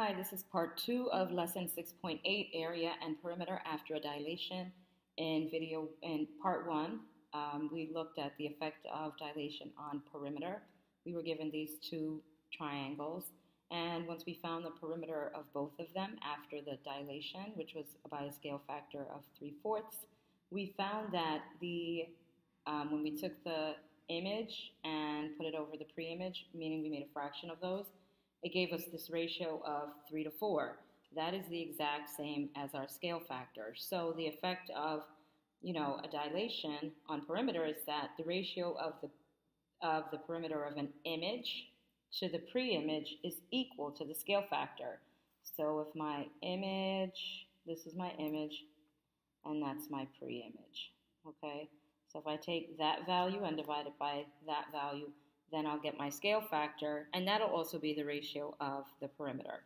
Hi, this is part 2 of lesson 6.8, area and perimeter after a dilation. In part 1, we looked at the effect of dilation on perimeter. We were given these two triangles, and once we found the perimeter of both of them after the dilation, which was by a scale factor of 3/4, we found that when we took the image and put it over the pre-image, meaning we made a fraction of those, it gave us this ratio of 3 to 4. That is the exact same as our scale factor. So the effect of, a dilation on perimeter is that the ratio of the perimeter of an image to the pre-image is equal to the scale factor. So if my image, this is my image, and that's my pre-image, okay? So if I take that value and divide it by that value, then I'll get my scale factor, and that'll also be the ratio of the perimeter,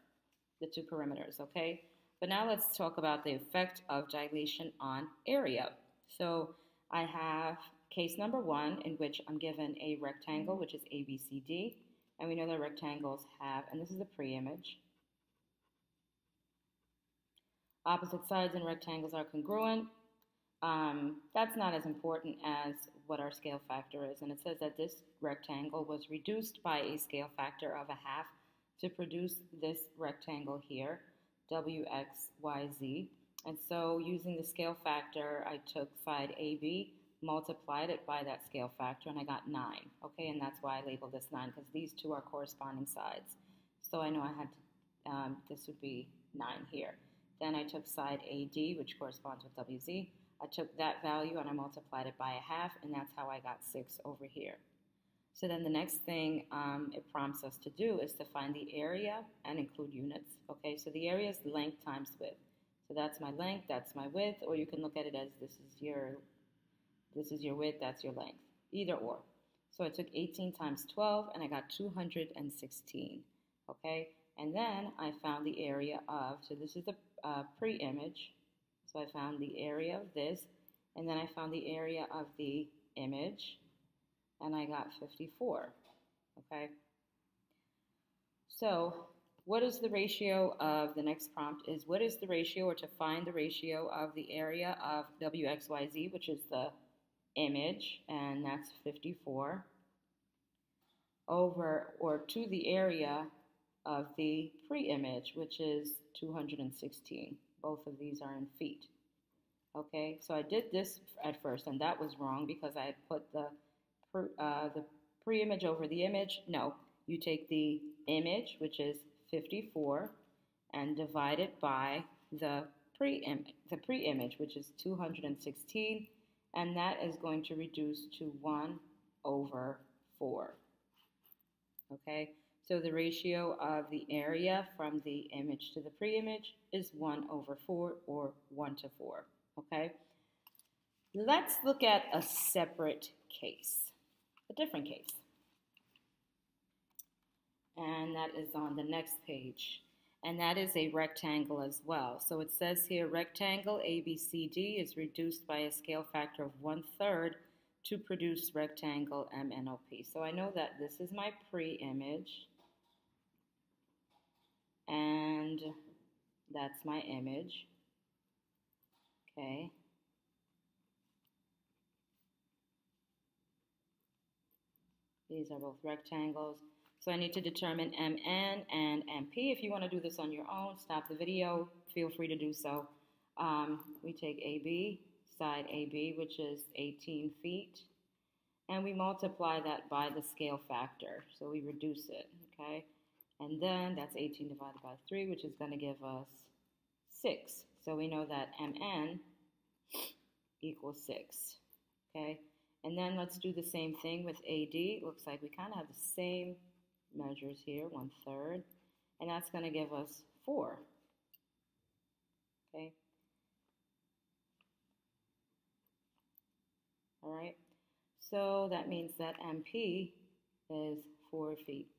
the two perimeters, okay? But now let's talk about the effect of dilation on area. So I have case number 1 in which I'm given a rectangle, which is ABCD, and we know that rectangles have, and this is a pre-image, opposite sides in rectangles are congruent. That's not as important as what our scale factor is. And it says that this rectangle was reduced by a scale factor of 1/2 to produce this rectangle here, WXYZ. And so using the scale factor, I took side AB, multiplied it by that scale factor, and I got 9. Okay, and that's why I labeled this 9, because these two are corresponding sides. So I know I had this would be 9 here. Then I took side AD, which corresponds with WZ. I took that value and I multiplied it by 1/2, and that's how I got 6 over here. So then the next thing it prompts us to do is to find the area and include units. Okay, so the area is length times width. So that's my length, that's my width, or you can look at it as this is your width, that's your length, either or. So I took 18 times 12 and I got 216. Okay, and then I found the area of, so this is the pre-image. So I found the area of this, and then I found the area of the image, and I got 54, okay? So what is the ratio of, the next prompt is, what is the ratio, or to find the ratio of the area of WXYZ, which is the image, and that's 54, over, or to the area of the pre-image, which is 216. Both of these are in feet. Okay, so I did this at first, and that was wrong because I had put the pre-image over the image. No, you take the image, which is 54, and divide it by the pre-image, which is 216, and that is going to reduce to 1 over 4. Okay, so the ratio of the area from the image to the pre-image is 1 over 4, or 1 to 4. Okay, let's look at a separate case, a different case. And that is on the next page. And that is a rectangle as well. So it says here, rectangle ABCD is reduced by a scale factor of 1/3 to produce rectangle MNOP. So I know that this is my pre-image, and that's my image. Okay. These are both rectangles. So I need to determine MN and MP. If you want to do this on your own, stop the video. Feel free to do so. We take AB, side AB, which is 18 feet, and we multiply that by the scale factor. So we reduce it, okay? And then that's 18 divided by 3, which is going to give us 6. So we know that MN equals 6, okay? And then let's do the same thing with AD. It looks like we kind of have the same measures here, 1/3, and that's going to give us 4, okay? All right, so that means that MP is 4 feet.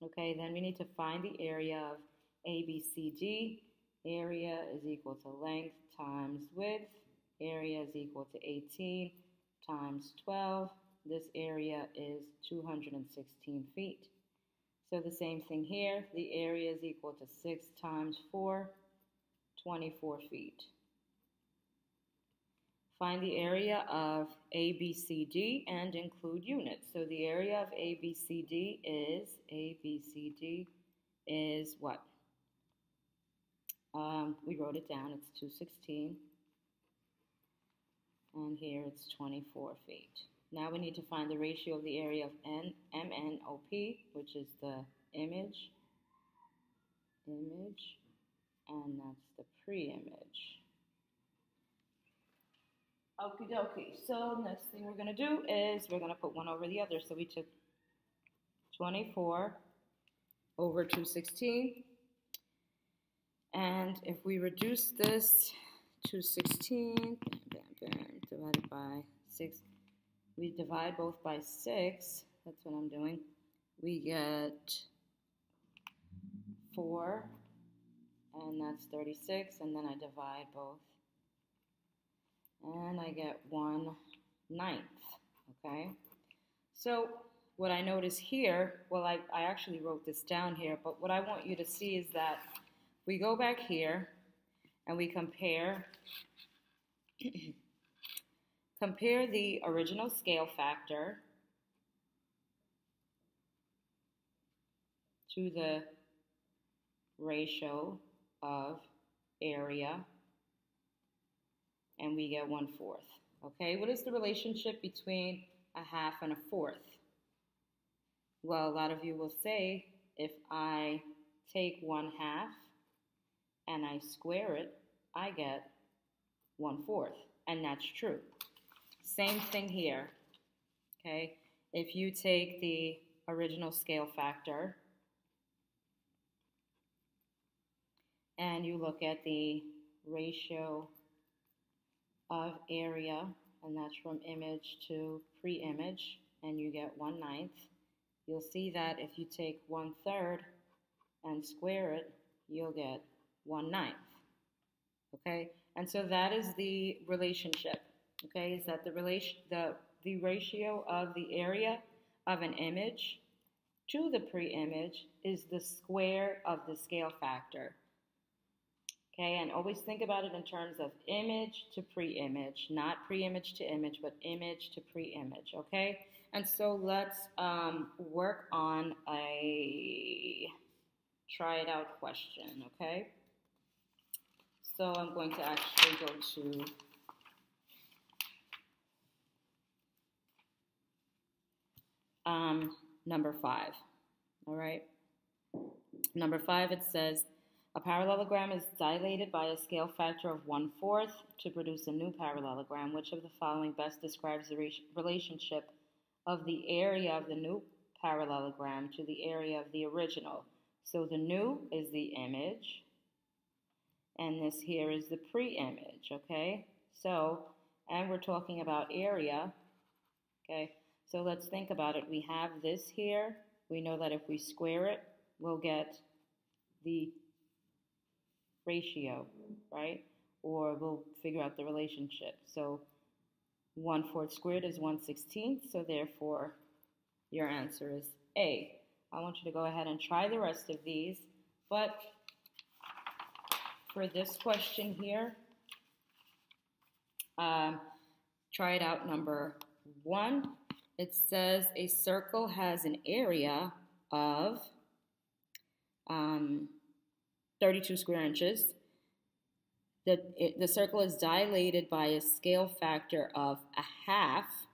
Okay, then we need to find the area of ABCD. Area is equal to length times width. Area is equal to 18 times 12. This area is 216 feet. So the same thing here. The area is equal to 6 times 4, 24 feet. Find the area of ABCD and include units. So the area of ABCD is what? We wrote it down. It's 216. And here it's 24 feet. Now we need to find the ratio of the area of MNOP, which is the image, and that's the pre-image. Okie dokie. So next thing we're going to do is we're going to put one over the other. So we took 24 over 216. And if we reduce this 216, divided by 6, we divide both by 6. That's what I'm doing. We get 4, and that's 36. And then I divide both. And I get 1/9, okay? So what I notice here, well, I actually wrote this down here, but what I want you to see is that we go back here and we compare the original scale factor to the ratio of area, and we get 1/4. Okay, what is the relationship between a half and a fourth? Well, a lot of you will say, if I take 1/2 and I square it, I get 1/4, and that's true. Same thing here, okay? If you take the original scale factor and you look at the ratio of area, and that's from image to pre-image, and you get 1/9, you'll see that if you take 1/3 and square it, you'll get 1/9. Okay, and so that is the relationship. Okay, is that the ratio of the area of an image to the pre-image is the square of the scale factor. Okay, and always think about it in terms of image to pre-image, not pre-image to image, but image to pre-image, okay? And so let's work on a try it out question, okay? So I'm going to actually go to number 5, all right? Number 5, it says, a parallelogram is dilated by a scale factor of 1/4 to produce a new parallelogram. Which of the following best describes the relationship of the area of the new parallelogram to the area of the original? So the new is the image, and this here is the pre-image, okay? So, and we're talking about area, okay? So let's think about it. We have this here. We know that if we square it, we'll get the ratio, right? Or we'll figure out the relationship. So 1/4 squared is 1/16, so therefore your answer is A. I want you to go ahead and try the rest of these, but for this question here, try it out. Number 1, it says a circle has an area of 32 square inches. The circle is dilated by a scale factor of 1/2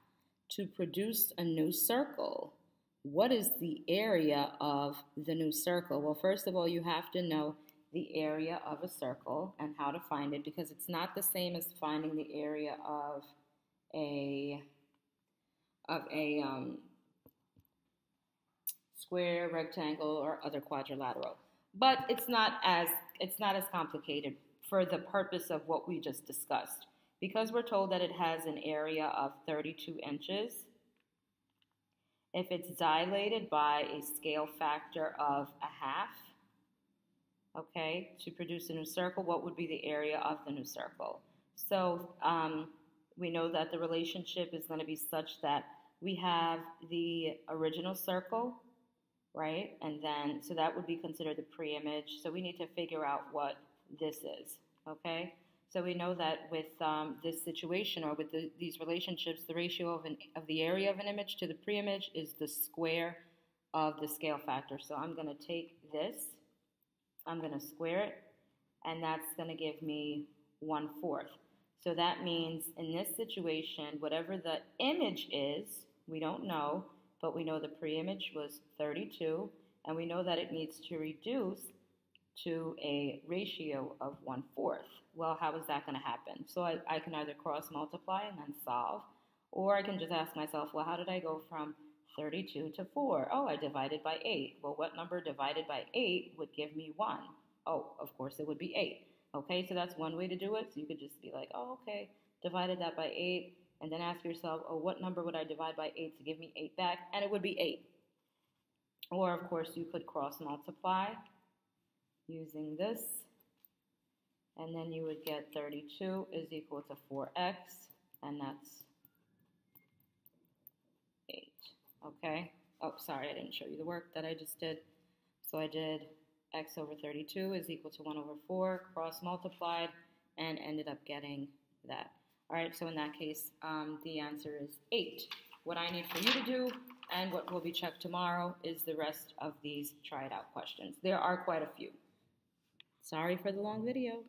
to produce a new circle. What is the area of the new circle? Well, first of all, you have to know the area of a circle and how to find it, because it's not the same as finding the area of a square, rectangle, or other quadrilateral. But it's not as complicated for the purpose of what we just discussed. Because we're told that it has an area of 32 inches, if it's dilated by a scale factor of 1/2, okay, to produce a new circle, what would be the area of the new circle? So we know that the relationship is going to be such that we have the original circle, right? And then, so that would be considered the pre-image. So we need to figure out what this is, okay? So we know that with this situation or with these relationships, the ratio of the area of an image to the pre-image is the square of the scale factor. So I'm going to take this, I'm going to square it, and that's going to give me 1/4. So that means in this situation, whatever the image is, we don't know, but we know the pre-image was 32, and we know that it needs to reduce to a ratio of 1/4. Well, how is that going to happen? So I can either cross multiply and then solve, or I can just ask myself, well, how did I go from 32 to 4? Oh, I divided by 8. Well, what number divided by 8 would give me 1? Oh, of course it would be 8. Okay, so that's one way to do it. So you could just be like, oh, okay, divided that by 8, and then ask yourself, oh, what number would I divide by 8 to give me 8 back? And it would be 8. Or, of course, you could cross multiply using this, and then you would get 32 is equal to 4x, and that's 8. Okay? Oh, sorry, I didn't show you the work that I just did. So I did x over 32 is equal to 1 over 4, cross multiplied, and ended up getting that. All right, so in that case, the answer is 8. What I need for you to do, and what will be checked tomorrow, is the rest of these try it out questions. There are quite a few. Sorry for the long video.